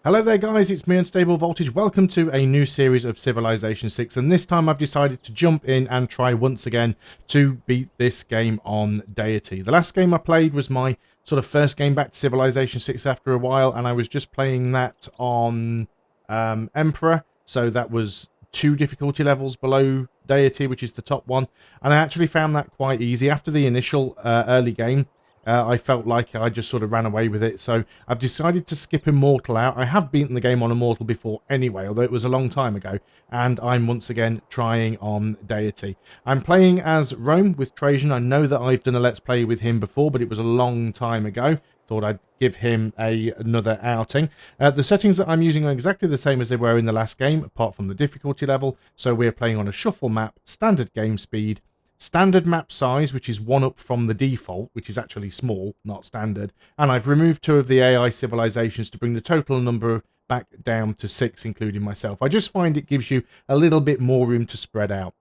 Hello there guys, it's me Unstable Voltage. Welcome to a new series of Civilization 6, and this time I've decided to jump in and try once again to beat this game on Deity. The last game I played was my sort of first game back to Civilization 6 after a while, and I was just playing that on Emperor, so that was 2 difficulty levels below Deity, which is the top one, and I actually found that quite easy. After the initial early game, I felt like I just sort of ran away with it, so I've decided to skip Immortal out. I have beaten the game on Immortal before anyway, although it was a long time ago, and I'm once again trying on Deity. I'm playing as Rome with Trajan. I know that I've done a Let's Play with him before, but it was a long time ago. Thought I'd give him another outing. The settings that I'm using are exactly the same as they were in the last game, apart from the difficulty level. So we're playing on a shuffle map, standard game speed, standard map size, which is 1 up from the default, which is actually small, not standard. And I've removed 2 of the AI civilizations to bring the total number back down to 6, including myself. I just find it gives you a little bit more room to spread out.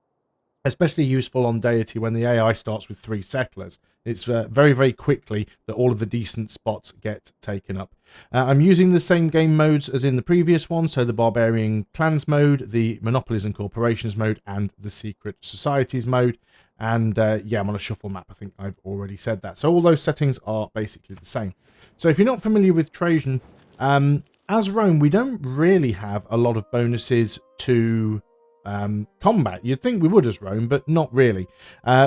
Especially useful on Deity when the AI starts with 3 settlers. It's very, very quickly that all of the decent spots get taken up. I'm using the same game modes as in the previous one, so the Barbarian Clans mode, the Monopolies and Corporations mode, and the Secret Societies mode. And yeah, I'm on a shuffle map. I think I've already said that. So all those settings are basically the same. So if you're not familiar with Trajan, as Rome, we don't really have a lot of bonuses to combat. You'd think we would as Rome, but not really.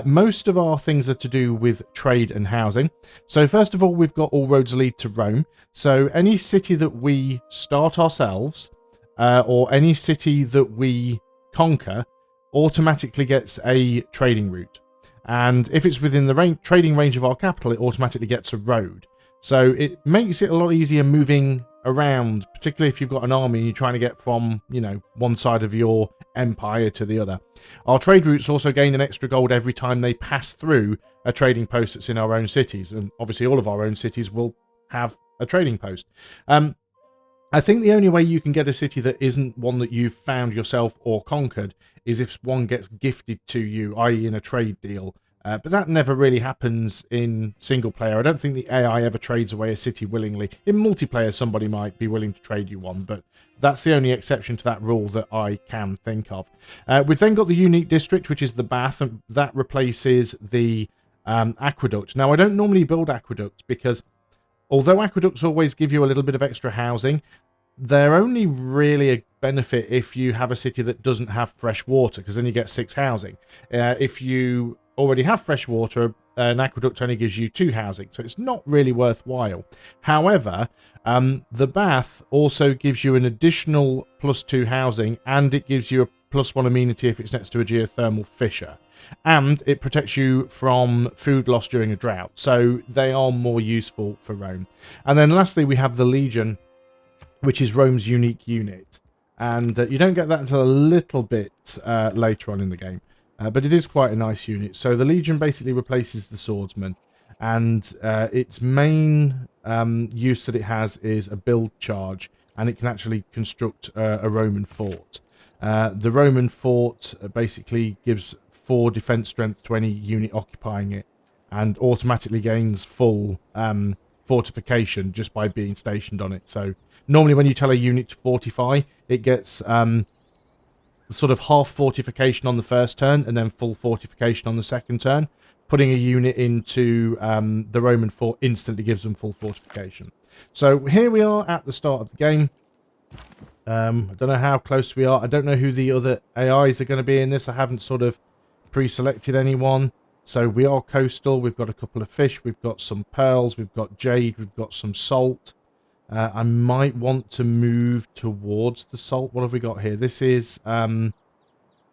Most of our things are to do with trade and housing. So first of all, we've got all roads lead to Rome. So any city that we start ourselves, or any city that we conquer, automatically gets a trading route, and if it's within the trading range of our capital, it automatically gets a road. So it makes it a lot easier moving around, particularly if you've got an army and you're trying to get from, you know, one side of your empire to the other. Our trade routes also gain an extra gold every time they pass through a trading post that's in our own cities, and obviously all of our own cities will have a trading post. I think the only way you can get a city that isn't one that you've found yourself or conquered is if one gets gifted to you, i.e. in a trade deal. But that never really happens in single player. I don't think the AI ever trades away a city willingly. In multiplayer, somebody might be willing to trade you one, but that's the only exception to that rule that I can think of. We've then got the unique district, which is the bath, and that replaces the aqueduct. Now, I don't normally build aqueducts because although aqueducts always give you a little bit of extra housing, they're only really a benefit if you have a city that doesn't have fresh water, because then you get 6 housing. If you already have fresh water, an aqueduct only gives you 2 housing, so it's not really worthwhile. However, the bath also gives you an additional +2 housing, and it gives you a +1 amenity if it's next to a geothermal fissure. And it protects you from food loss during a drought, so they are more useful for Rome. And then lastly, we have the Legion, which is Rome's unique unit. And you don't get that until a little bit later on in the game. But it is quite a nice unit. So the Legion basically replaces the Swordsman. And its main use that it has is a build charge. And it can actually construct a Roman fort. The Roman fort basically gives 4 defense strength to any unit occupying it. And automatically gains full fortification just by being stationed on it. So normally when you tell a unit to fortify, it gets sort of half fortification on the first turn and then full fortification on the second turn. Putting a unit into the Roman fort instantly gives them full fortification. So here we are at the start of the game. I don't know how close we are. I don't know who the other AIs are going to be in this. I haven't sort of pre-selected anyone. So we are coastal. We've got a couple of fish. We've got some pearls. We've got jade. We've got some salt. I might want to move towards the salt. What have we got here? This is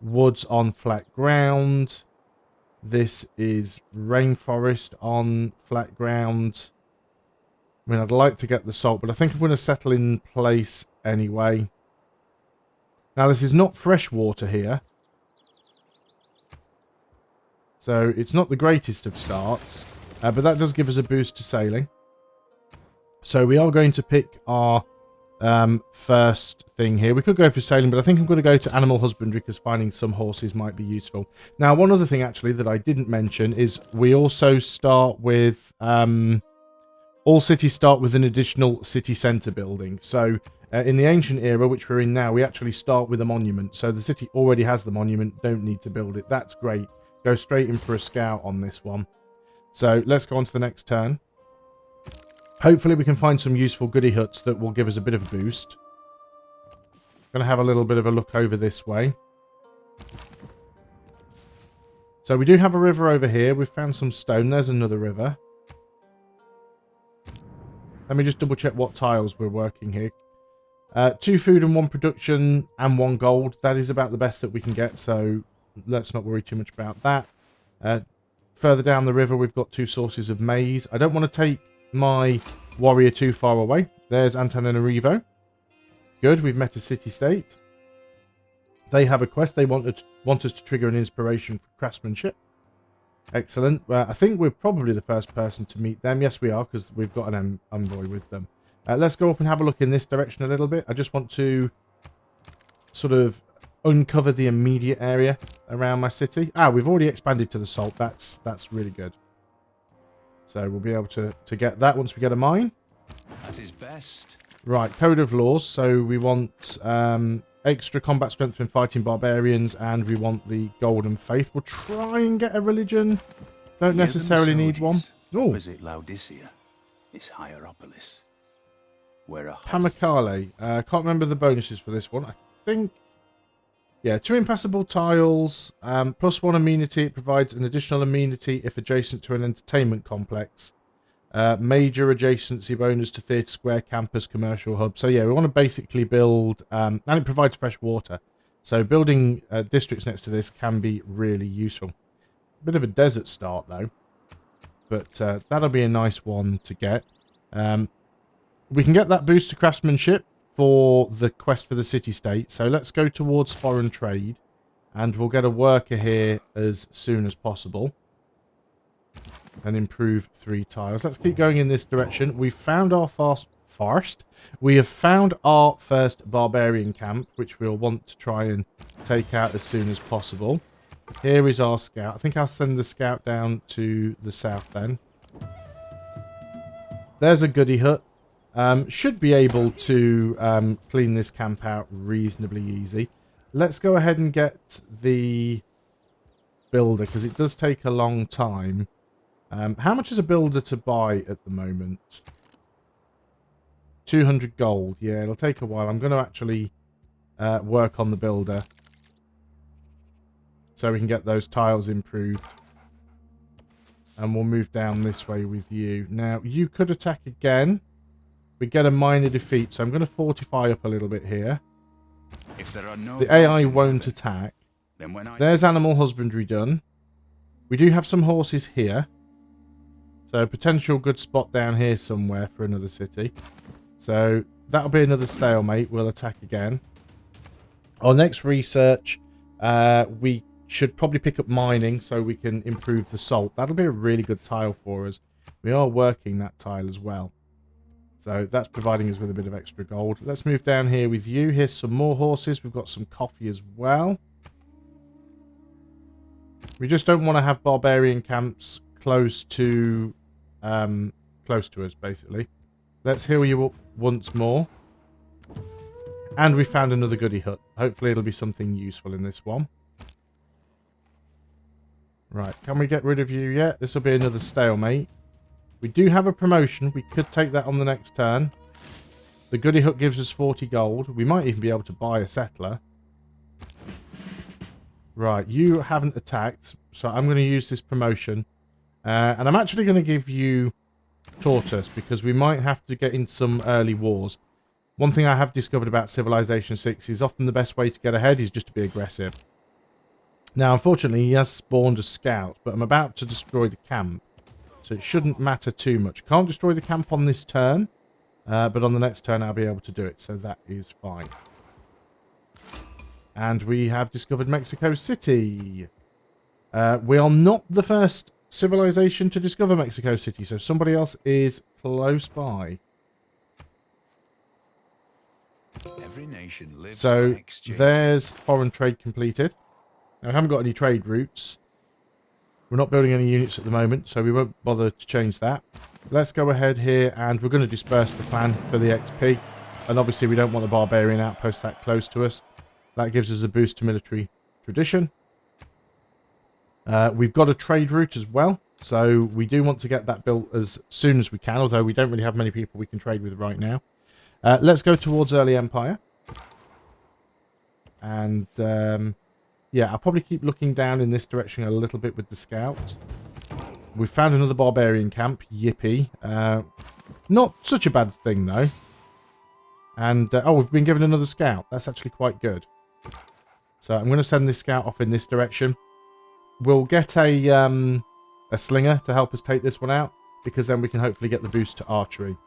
woods on flat ground. This is rainforest on flat ground. I mean, I'd like to get the salt, but I think I'm going to settle in place anyway. Now, this is not fresh water here. So it's not the greatest of starts, but that does give us a boost to sailing. So we are going to pick our first thing here. We could go for sailing, but I think I'm going to go to animal husbandry because finding some horses might be useful. Now, one other thing actually that I didn't mention is we also start with all cities start with an additional city centre building. So in the ancient era, which we're in now, we actually start with a monument. So the city already has the monument, don't need to build it. That's great. Go straight in for a scout on this one. So let's go on to the next turn. Hopefully we can find some useful goodie huts that will give us a bit of a boost. Going to have a little bit of a look over this way. So we do have a river over here. We've found some stone. There's another river. Let me just double check what tiles we're working here. 2 food and 1 production and 1 gold. That is about the best that we can get, so let's not worry too much about that. Further down the river, we've got 2 sources of maize. I don't want to take my warrior too far away. There's Antananarivo. Good, we've met a city-state. They have a quest. They want us to trigger an inspiration for craftsmanship. Excellent. I think we're probably the first person to meet them. Yes, we are, because we've got an envoy with them. Let's go up and have a look in this direction a little bit. I just want to sort of uncover the immediate area around my city. We've already expanded to the salt. That's really good. So we'll be able to get that once we get a mine. That is best. Right, code of laws. So we want extra combat strength when fighting barbarians, and we want the golden faith. We'll try and get a religion. Don't necessarily need one. Oh, Visit Laodicea. It's Hierapolis. Where a Pamakale. Can't remember the bonuses for this one. I think, yeah, 2 impassable tiles, +1 amenity. It provides an additional amenity if adjacent to an entertainment complex. Major adjacency bonus to theatre square, campus, commercial hub. So yeah, we want to basically build, and it provides fresh water. So building districts next to this can be really useful. Bit of a desert start though, but that'll be a nice one to get. We can get that boost to craftsmanship for the quest for the city-state. So let's go towards foreign trade, and we'll get a worker here as soon as possible. And improve 3 tiles. Let's keep going in this direction. We've found our We have found our first barbarian camp, which we'll want to try and take out as soon as possible. Here is our scout. I think I'll send the scout down to the south then. There's a goodie hut. Should be able to clean this camp out reasonably easy. Let's go ahead and get the builder, because it does take a long time. How much is a builder to buy at the moment? 200 gold. Yeah, it'll take a while. I'm going to actually work on the builder so we can get those tiles improved. And we'll move down this way with you. Now, you could attack again. We get a minor defeat, so I'm going to fortify up a little bit here. If there are no the AI won't attack. then when There's animal husbandry done. We do have some horses here. So potential good spot down here somewhere for another city. So that'll be another stalemate. We'll attack again. Our next research, we should probably pick up mining so we can improve the salt. That'll be a really good tile for us. We are working that tile as well. So that's providing us with a bit of extra gold. Let's move down here with you. Here's some more horses. We've got some coffee as well. We just don't want to have barbarian camps close to us, basically. Let's heal you up once more. And we found another goodie hut. Hopefully it'll be something useful in this one. Right, can we get rid of you yet? This will be another stalemate. We do have a promotion. We could take that on the next turn. The goodie hut gives us 40 gold. We might even be able to buy a settler. Right, you haven't attacked, so I'm going to use this promotion. And I'm actually going to give you Tortoise, because we might have to get in some early wars. One thing I have discovered about Civilization 6 is often the best way to get ahead is just to be aggressive. Now, unfortunately, he has spawned a scout, but I'm about to destroy the camp. So it shouldn't matter too much. Can't destroy the camp on this turn, but on the next turn I'll be able to do it, so that is fine. And we have discovered Mexico City. We are not the first civilization to discover Mexico City, so somebody else is close by. every nation lives So by exchange. there's foreign trade completed. Now, we haven't got any trade routes. We're not building any units at the moment, so we won't bother to change that. let's go ahead here and we're going to disperse the clan for the XP. And obviously we don't want the barbarian outpost that close to us. That gives us a boost to military tradition. We've got a trade route as well. So we do want to get that built as soon as we can, although we don't really have many people we can trade with right now. Let's go towards early empire. And yeah, I'll probably keep looking down in this direction a little bit with the scouts. We've found another barbarian camp. Yippee. Not such a bad thing, though. And, oh, we've been given another scout. That's actually quite good. So I'm going to send this scout off in this direction. We'll get a slinger to help us take this one out, because then we can hopefully get the boost to archery.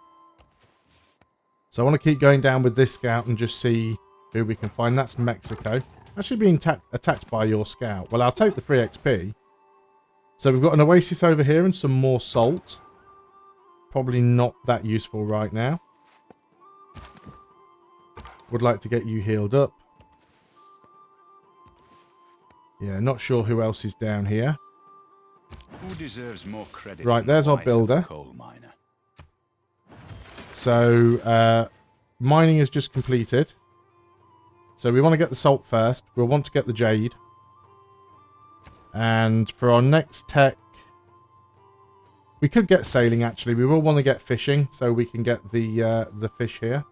So I want to keep going down with this scout and just see who we can find. That's Mexico. Actually being attacked by your scout. Well, I'll take the free XP. So we've got an oasis over here and some more salt. Probably not that useful right now. Would like to get you healed up. Yeah, not sure who else is down here. Who deserves more credit? Right, there's our builder. Coal miner. So, mining is just completed. So we want to get the salt first. We'll want to get the jade. And for our next tech, we could get sailing actually. We will want to get fishing so we can get the fish here.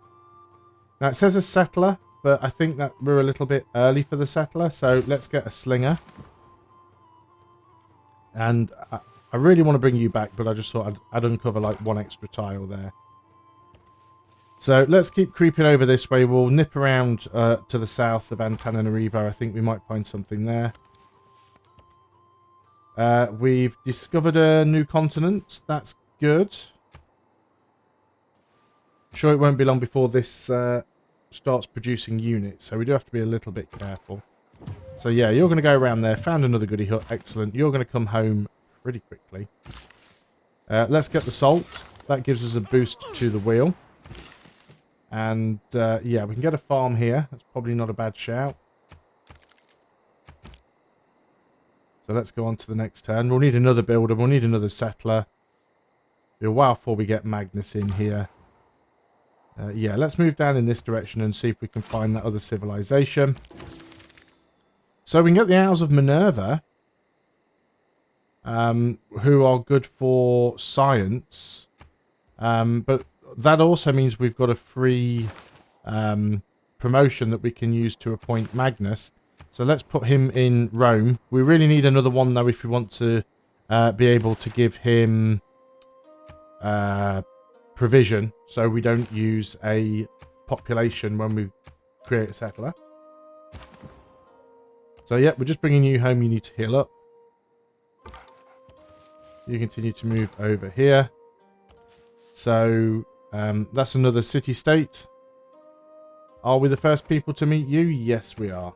Now it says a settler, but I think that we're a little bit early for the settler. So let's get a slinger. And I really want to bring you back, but I just thought I'd uncover like one extra tile there. So let's keep creeping over this way. We'll nip around to the south of Antananarivo. I think we might find something there. We've discovered a new continent. That's good. Sure, it won't be long before this starts producing units, so we do have to be a little bit careful. So yeah, you're going to go around there. Found another goody hut. Excellent. You're going to come home pretty quickly. Let's get the salt. That gives us a boost to the wheel. And yeah, we can get a farm here. That's probably not a bad shout. So let's go on to the next turn. We'll need another builder. We'll need another settler. Be a while before we get Magnus in here. Yeah, let's move down in this direction and see if we can find that other civilization. So we can get the Owls of Minerva, who are good for science. But that also means we've got a free promotion that we can use to appoint Magnus. So let's put him in Rome. We really need another one, though, if we want to be able to give him provision, so we don't use a population when we create a settler. So, yeah, we're just bringing you home. You need to heal up. You continue to move over here. So, that's another city-state. Are we the first people to meet you? Yes, we are.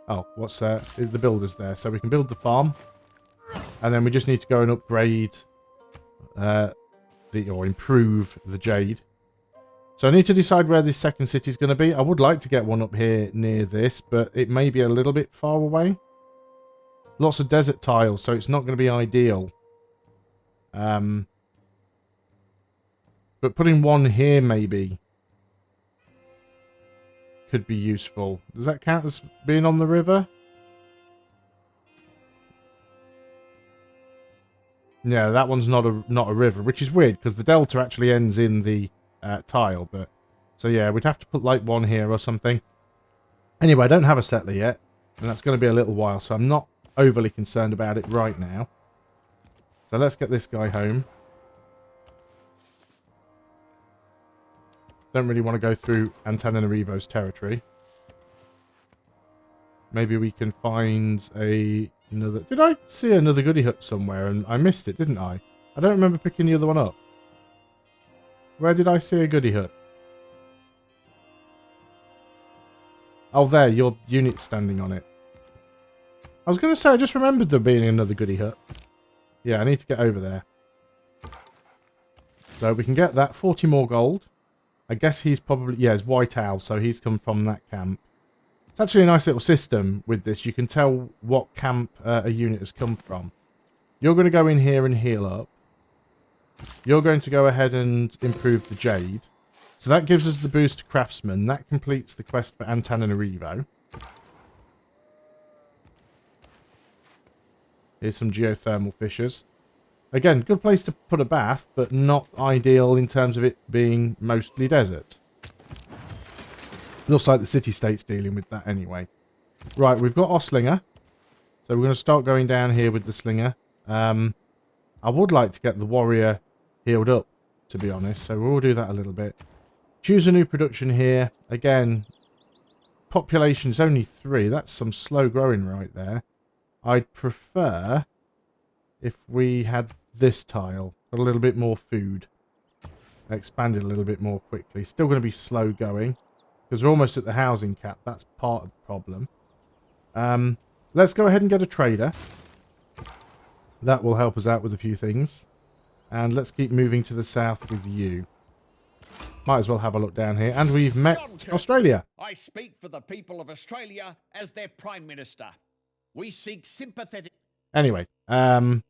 Oh, what's the builder's there? So we can build the farm. And then we just need to go and upgrade or improve the jade. So I need to decide where this second city is going to be. I would like to get one up here near this, but it may be a little bit far away. Lots of desert tiles, so it's not going to be ideal. But putting one here maybe could be useful. Does that count as being on the river? Yeah, that one's not a river, which is weird because the delta actually ends in the tile. But so yeah, we'd have to put like one here or something. Anyway, I don't have a settler yet, and that's going to be a little while, so I'm not overly concerned about it right now. So let's get this guy home. Don't really want to go through Antananarivo's territory. Maybe we can find another... Did I see another goody hut somewhere and I missed it, didn't I? I don't remember picking the other one up. Where did I see a goody hut? Oh, there, your unit's standing on it. I was going to say, I just remembered there being another goody hut. Yeah, I need to get over there. So we can get that. 40 more gold. I guess he's probably... Yeah, it's White Owl, so he's come from that camp. It's actually a nice little system with this. You can tell what camp a unit has come from. You're going to go in here and heal up. You're going to go ahead and improve the Jade. So that gives us the boost to Craftsman. That completes the quest for Antananarivo. Here's some geothermal fissures. Again, good place to put a bath, but not ideal in terms of it being mostly desert. Looks like the city-state's dealing with that anyway. Right, we've got our slinger. So we're going to start going down here with the slinger. I would like to get the warrior healed up, to be honest. So we'll do that a little bit. Choose a new production here. Again, population is only 3. That's some slow growing right there. I'd prefer if we had this tile. Got a little bit more food. Expanded a little bit more quickly. Still going to be slow going. Because we're almost at the housing cap. That's part of the problem. Let's go ahead and get a trader. That will help us out with a few things. And let's keep moving to the south with you. Might as well have a look down here. And we've met Australia. I speak for the people of Australia as their Prime Minister. We seek sympathetic... Anyway. And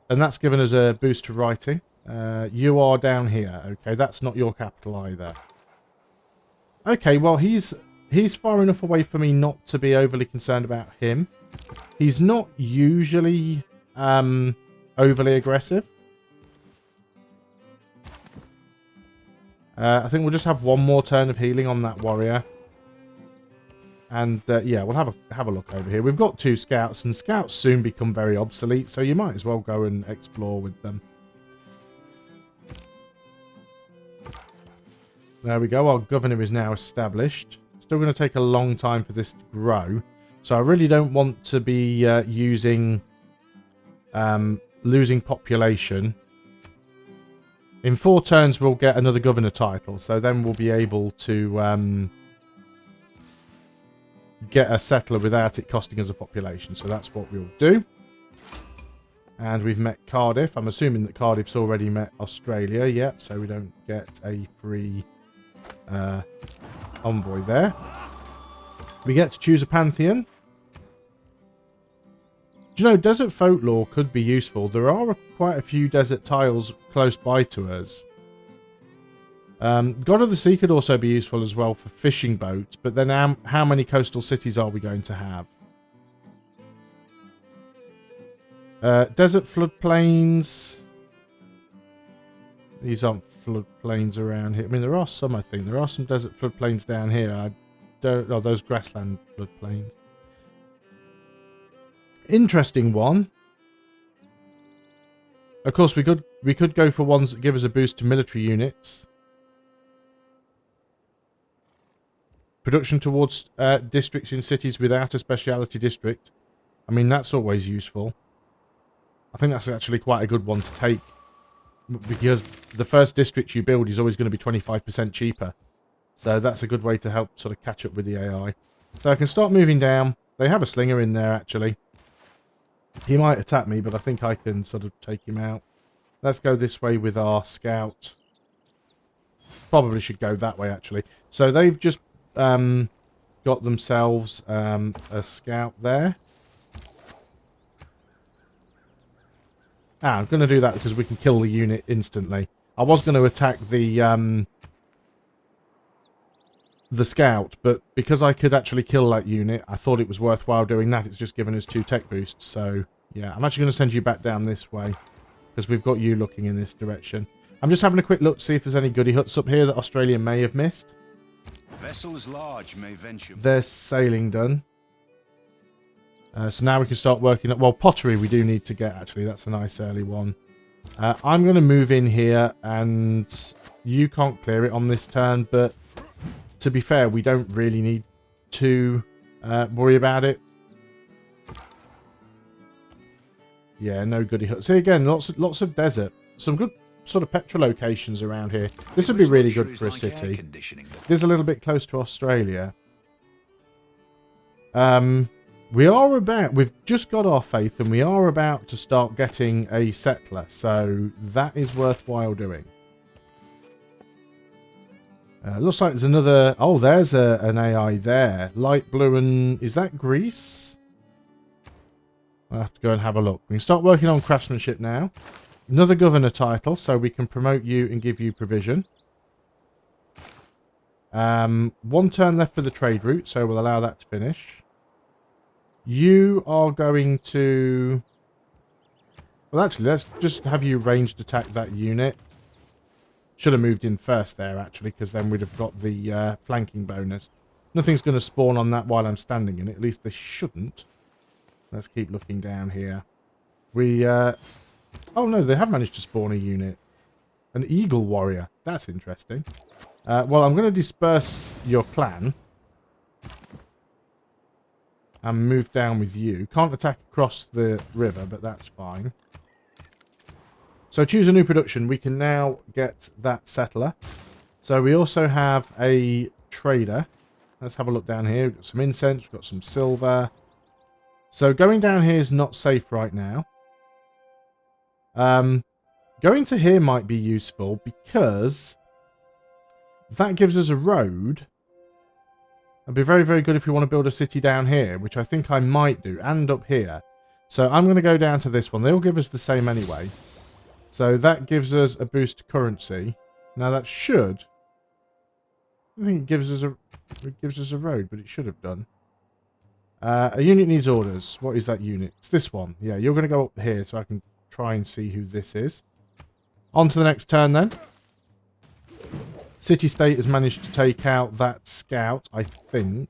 that's given us a boost to writing. You are down here. Okay, that's not your capital either. Okay, well, he's far enough away for me not to be overly concerned about him. He's not usually overly aggressive. I think we'll just have one more turn of healing on that warrior. And yeah, we'll have a look over here. We've got 2 scouts, and scouts soon become very obsolete, so you might as well go and explore with them. There we go. Our governor is now established. Still going to take a long time for this to grow. So I really don't want to be losing population. In 4 turns, we'll get another governor title. So then we'll be able to get a settler without it costing us a population. So that's what we'll do. And we've met Cardiff. I'm assuming that Cardiff's already met Australia. Yep, so we don't get a free... envoy there. We get to choose a pantheon. Do you know, desert folklore could be useful. There are quite a few desert tiles close by to us. God of the Sea could also be useful as well for fishing boats, but then how many coastal cities are we going to have? Desert floodplains. These aren't floodplains around here. I mean, there are some, I think. There are some desert floodplains down here. I don't know, those grassland floodplains. Interesting one. Of course, we could go for ones that give us a boost to military units. Production towards districts in cities without a speciality district. I mean, that's always useful. I think that's actually quite a good one to take. Because the first district you build is always going to be 25% cheaper. So that's a good way to help sort of catch up with the AI. So I can start moving down. They have a slinger in there, actually. He might attack me, but I think I can sort of take him out. Let's go this way with our scout. Probably should go that way, actually. So they've just got themselves a scout there. I'm going to do that because we can kill the unit instantly. I was going to attack the scout, but because I could actually kill that unit, I thought it was worthwhile doing that. It's just given us 2 tech boosts. So, yeah, I'm actually going to send you back down this way because we've got you looking in this direction. I'm just having a quick look to see if there's any goody huts up here that Australia may have missed. Vessels large may venture. There's sailing done. So now we can start working at... Well, pottery we do need to get, actually. That's a nice early one. I'm going to move in here, and you can't clear it on this turn, but to be fair, we don't really need to worry about it. Yeah, no goody hut. See, again, lots of desert. Some good sort of petrol locations around here. This would be really good for a city. It is a little bit close to Australia. We've just got our faith, and we are about to start getting a settler, so that is worthwhile doing. Looks like there's another... Oh, there's an AI there. Light blue and... Is that Greece? I'll have to go and have a look. We can start working on craftsmanship now. Another governor title, so we can promote you and give you provision. 1 turn left for the trade route, so we'll allow that to finish. You are going to... Well, actually, let's just have you ranged attack that unit. Should have moved in first there, actually, because then we'd have got the flanking bonus. Nothing's going to spawn on that while I'm standing in it. At least they shouldn't. Let's keep looking down here. We... Oh, no, they have managed to spawn a unit. An eagle warrior. That's interesting. Well, I'm going to disperse your clan. And move down with you. Can't attack across the river, but that's fine. So choose a new production. We can now get that settler. So we also have a trader. Let's have a look down here. We've got some incense. We've got some silver. So going down here is not safe right now. Going to here might be useful because that gives us a road. It'd be very, very good if we want to build a city down here, which I think I might do, and up here. So I'm going to go down to this one. They'll give us the same anyway. So that gives us a boost to currency. Now that should... I think it gives us a road, but it should have done. A unit needs orders. What is that unit? It's this one. Yeah, you're going to go up here so I can try and see who this is. On to the next turn then. City-State has managed to take out that scout, I think.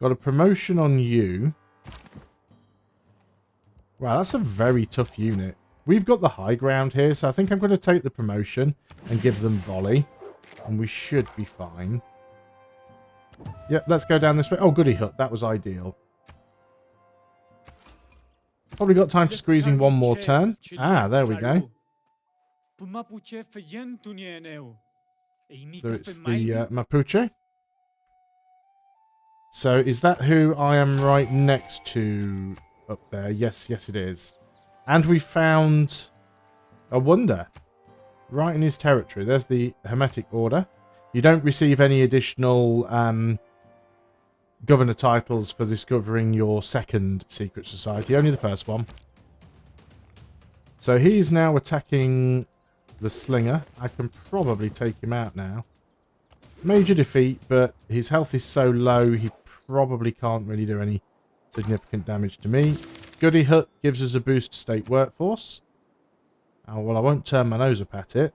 Got a promotion on you. Wow, that's a very tough unit. We've got the high ground here, so I think I'm going to take the promotion and give them volley. And we should be fine. Yep, let's go down this way. Oh, goody hut. That was ideal. Probably got time for squeezing one more turn. Ah, there we go. So it's the Mapuche. So is that who I am right next to up there? Yes, yes it is. And we found a wonder right in his territory. There's the Hermetic Order. You don't receive any additional governor titles for discovering your second secret society. Only the first one. So he's now attacking the Slinger. I can probably take him out now. Major defeat, but his health is so low he probably can't really do any significant damage to me. Goody Hut gives us a boost to state workforce. Oh, well, I won't turn my nose up at it.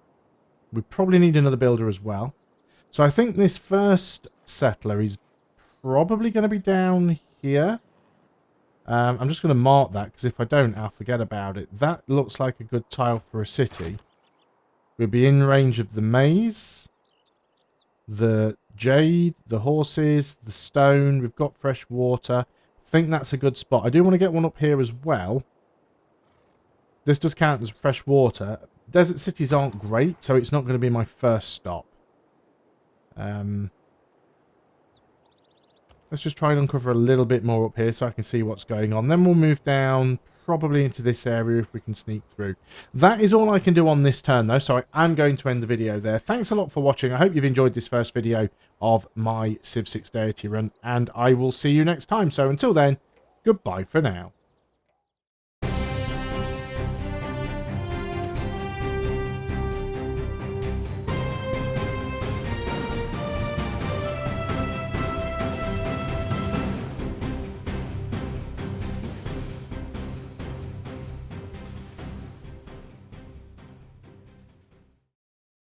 We probably need another builder as well. So I think this first settler is probably going to be down here. I'm just going to mark that, because if I don't, I'll forget about it. That looks like a good tile for a city. We'll be in range of the maze, the jade, the horses, the stone. We've got fresh water. I think that's a good spot. I do want to get one up here as well. This does count as fresh water. Desert cities aren't great, so it's not going to be my first stop. Let's just try and uncover a little bit more up here so I can see what's going on. Then we'll move down probably into this area if we can sneak through. That is all I can do on this turn though, so I am going to end the video there. Thanks a lot for watching. I hope you've enjoyed this first video of my Civ 6 Deity run, and I will see you next time. So until then, goodbye for now.